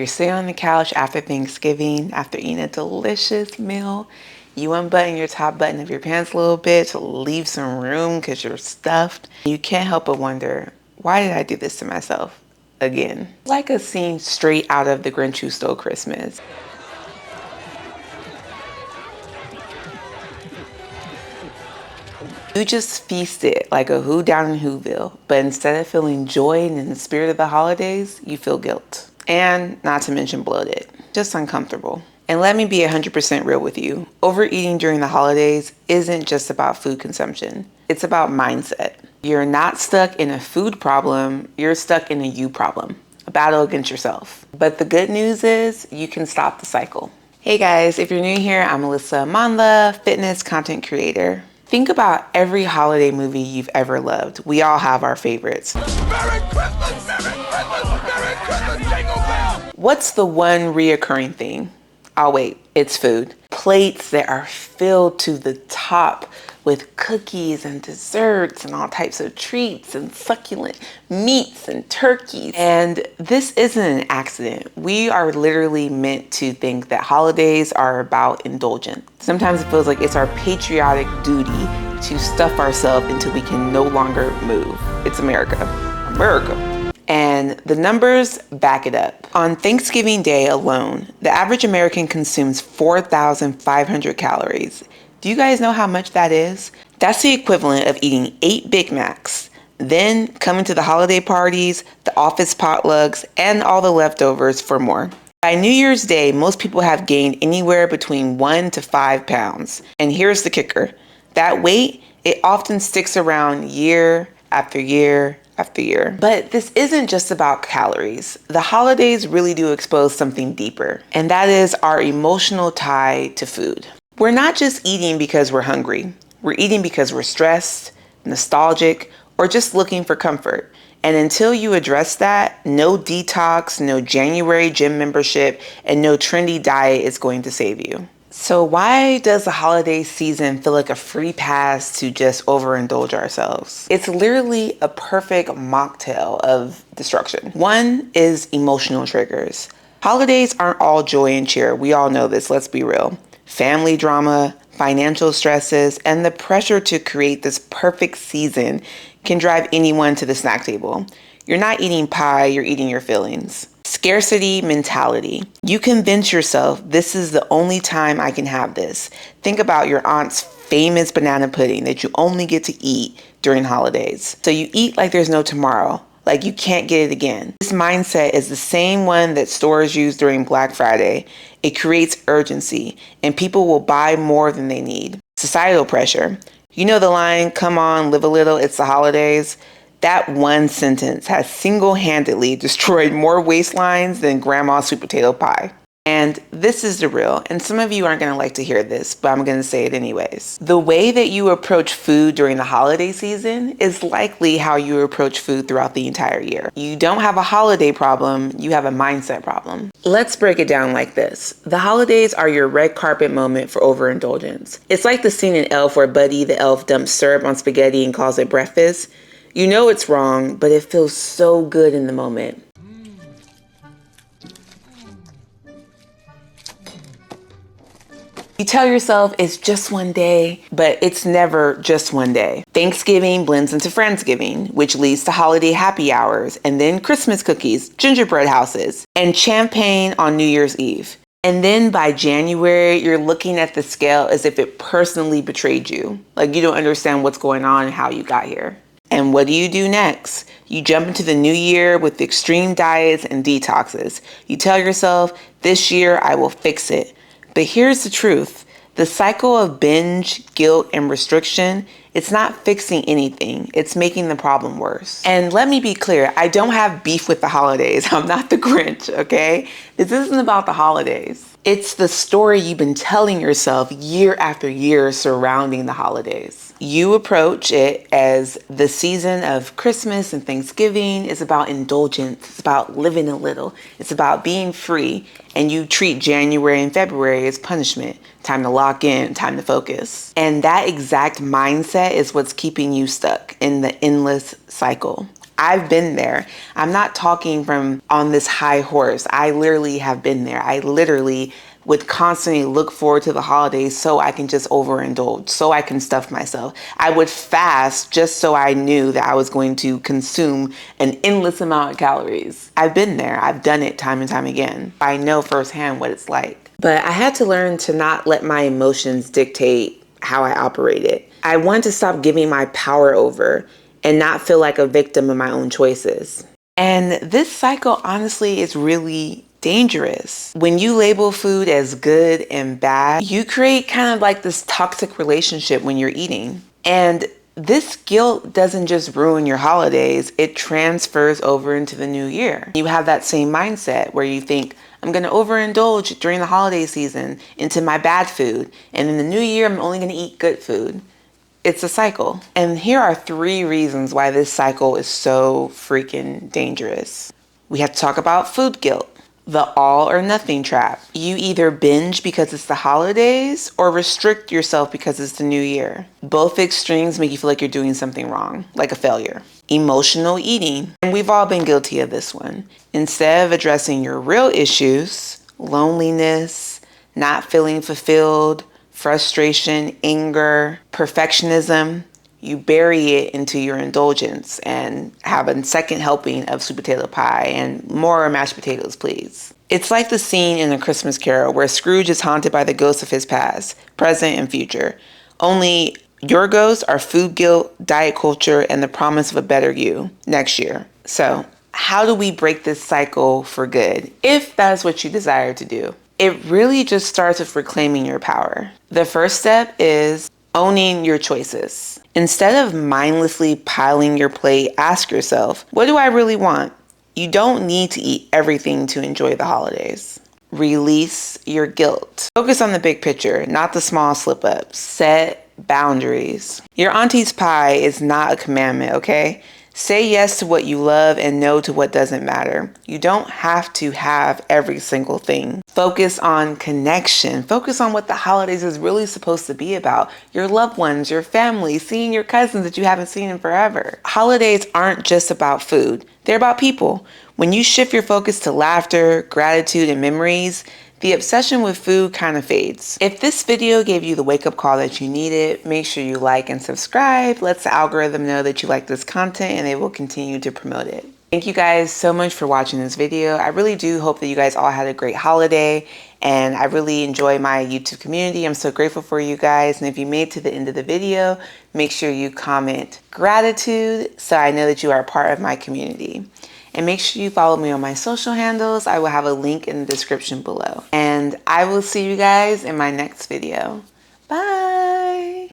You're sitting on the couch after Thanksgiving, after eating a delicious meal. You unbutton your top button of your pants a little bit to leave some room because you're stuffed. You can't help but wonder, why did I do this to myself again? Like a scene straight out of The Grinch Who Stole Christmas. You just feasted like a who down in Whoville, but instead of feeling joy and in the spirit of the holidays, you feel guilt. And not to mention bloated, just uncomfortable. And let me be 100% real with you. Overeating during the holidays isn't just about food consumption. It's about mindset. You're not stuck in a food problem, you're stuck in a you problem, a battle against yourself. But the good news is you can stop the cycle. Hey guys, if you're new here, I'm Alyssa Amanla, fitness content creator. Think about every holiday movie you've ever loved. We all have our favorites. Merry Christmas, Merry Christmas, Merry Christmas, Jingle Bell. What's the one reoccurring thing? Oh wait, it's food. Plates that are filled to the top with cookies and desserts and all types of treats and succulent meats and turkeys. And this isn't an accident. We are literally meant to think that holidays are about indulgence. Sometimes it feels like it's our patriotic duty to stuff ourselves until we can no longer move. It's America. America. And the numbers back it up. On Thanksgiving Day alone, the average American consumes 4,500 calories. Do you guys know how much that is? That's the equivalent of eating 8 Big Macs, then coming to the holiday parties, the office potlucks, and all the leftovers for more. By New Year's Day, most people have gained anywhere between 1 to 5 pounds. And here's the kicker. That weight, it often sticks around year after year after year. But this isn't just about calories. The holidays really do expose something deeper, and that is our emotional tie to food. We're not just eating because we're hungry. We're eating because we're stressed, nostalgic, or just looking for comfort. And until you address that, no detox, no January gym membership, and no trendy diet is going to save you. So why does the holiday season feel like a free pass to just overindulge ourselves? It's literally a perfect mocktail of destruction. One is emotional triggers. Holidays aren't all joy and cheer. We all know this, let's be real. Family drama, financial stresses, and the pressure to create this perfect season can drive anyone to the snack table. You're not eating pie, you're eating your feelings. Scarcity mentality. You convince yourself this is the only time I can have this. Think about your aunt's famous banana pudding that you only get to eat during holidays. So you eat like there's no tomorrow, like you can't get it again. This mindset is the same one that stores use during Black Friday. It creates urgency, and people will buy more than they need. Societal pressure. You know the line, come on, live a little, it's the holidays. That one sentence has single-handedly destroyed more waistlines than grandma's sweet potato pie. And this is the real, and some of you aren't going to like to hear this, but I'm going to say it anyways. The way that you approach food during the holiday season is likely how you approach food throughout the entire year. You don't have a holiday problem, you have a mindset problem. Let's break it down like this. The holidays are your red carpet moment for overindulgence. It's like the scene in Elf where Buddy the elf dumps syrup on spaghetti and calls it breakfast. You know it's wrong, but it feels so good in the moment. You tell yourself it's just one day, but it's never just one day. Thanksgiving blends into Friendsgiving, which leads to holiday happy hours, and then Christmas cookies, gingerbread houses, and champagne on New Year's Eve. And then by January, you're looking at the scale as if it personally betrayed you. Like you don't understand what's going on and how you got here. And what do you do next? You jump into the new year with extreme diets and detoxes. You tell yourself, this year I will fix it. But here's the truth. The cycle of binge, guilt, and restriction, it's not fixing anything. It's making the problem worse. And let me be clear, I don't have beef with the holidays. I'm not the Grinch, okay? This isn't about the holidays. It's the story you've been telling yourself year after year surrounding the holidays. You approach it as the season of Christmas and Thanksgiving is about indulgence. It's about living a little. It's about being free. And you treat January and February as punishment. Time to lock in, time to focus. And that exact mindset is what's keeping you stuck in the endless cycle. I've been there. I'm not talking from on this high horse. I literally have been there. I literally would constantly look forward to the holidays so I can just overindulge, so I can stuff myself. I would fast just so I knew that I was going to consume an endless amount of calories. I've been there. I've done it time and time again. I know firsthand what it's like. But I had to learn to not let my emotions dictate how I operated. I wanted to stop giving my power over and not feel like a victim of my own choices. And this cycle, honestly, is really dangerous. When you label food as good and bad, you create kind of like this toxic relationship when you're eating. And this guilt doesn't just ruin your holidays, it transfers over into the new year. You have that same mindset where you think, I'm going to overindulge during the holiday season into my bad food. And in the new year, I'm only going to eat good food. It's a cycle. And here are 3 reasons why this cycle is so freaking dangerous. We have to talk about food guilt. The all or nothing trap. You either binge because it's the holidays or restrict yourself because it's the new year. Both extremes make you feel like you're doing something wrong, like a failure. Emotional eating. And we've all been guilty of this one. Instead of addressing your real issues, loneliness, not feeling fulfilled, frustration, anger, perfectionism, you bury it into your indulgence and have a second helping of sweet potato pie and more mashed potatoes, please. It's like the scene in A Christmas Carol where Scrooge is haunted by the ghosts of his past, present, and future. Only your ghosts are food guilt, diet culture, and the promise of a better you next year. So, how do we break this cycle for good, if that is what you desire to do? It really just starts with reclaiming your power. The first step is owning your choices. Instead of mindlessly piling your plate, ask yourself, what do I really want? You don't need to eat everything to enjoy the holidays. Release your guilt. Focus on the big picture, not the small slip-ups. Set boundaries. Your auntie's pie is not a commandment, okay? Say yes to what you love and no to what doesn't matter. You don't have to have every single thing. Focus on connection. Focus on what the holidays is really supposed to be about. Your loved ones, your family, seeing your cousins that you haven't seen in forever. Holidays aren't just about food. They're about people. When you shift your focus to laughter, gratitude, and memories, the obsession with food kind of fades. If this video gave you the wake-up call that you needed, make sure you like and subscribe. Let the algorithm know that you like this content and they will continue to promote it. Thank you guys so much for watching this video. I really do hope that you guys all had a great holiday, and I really enjoy my YouTube community. I'm so grateful for you guys. And if you made it to the end of the video, make sure you comment gratitude so I know that you are a part of my community. And make sure you follow me on my social handles. I will have a link in the description below. And I will see you guys in my next video. Bye.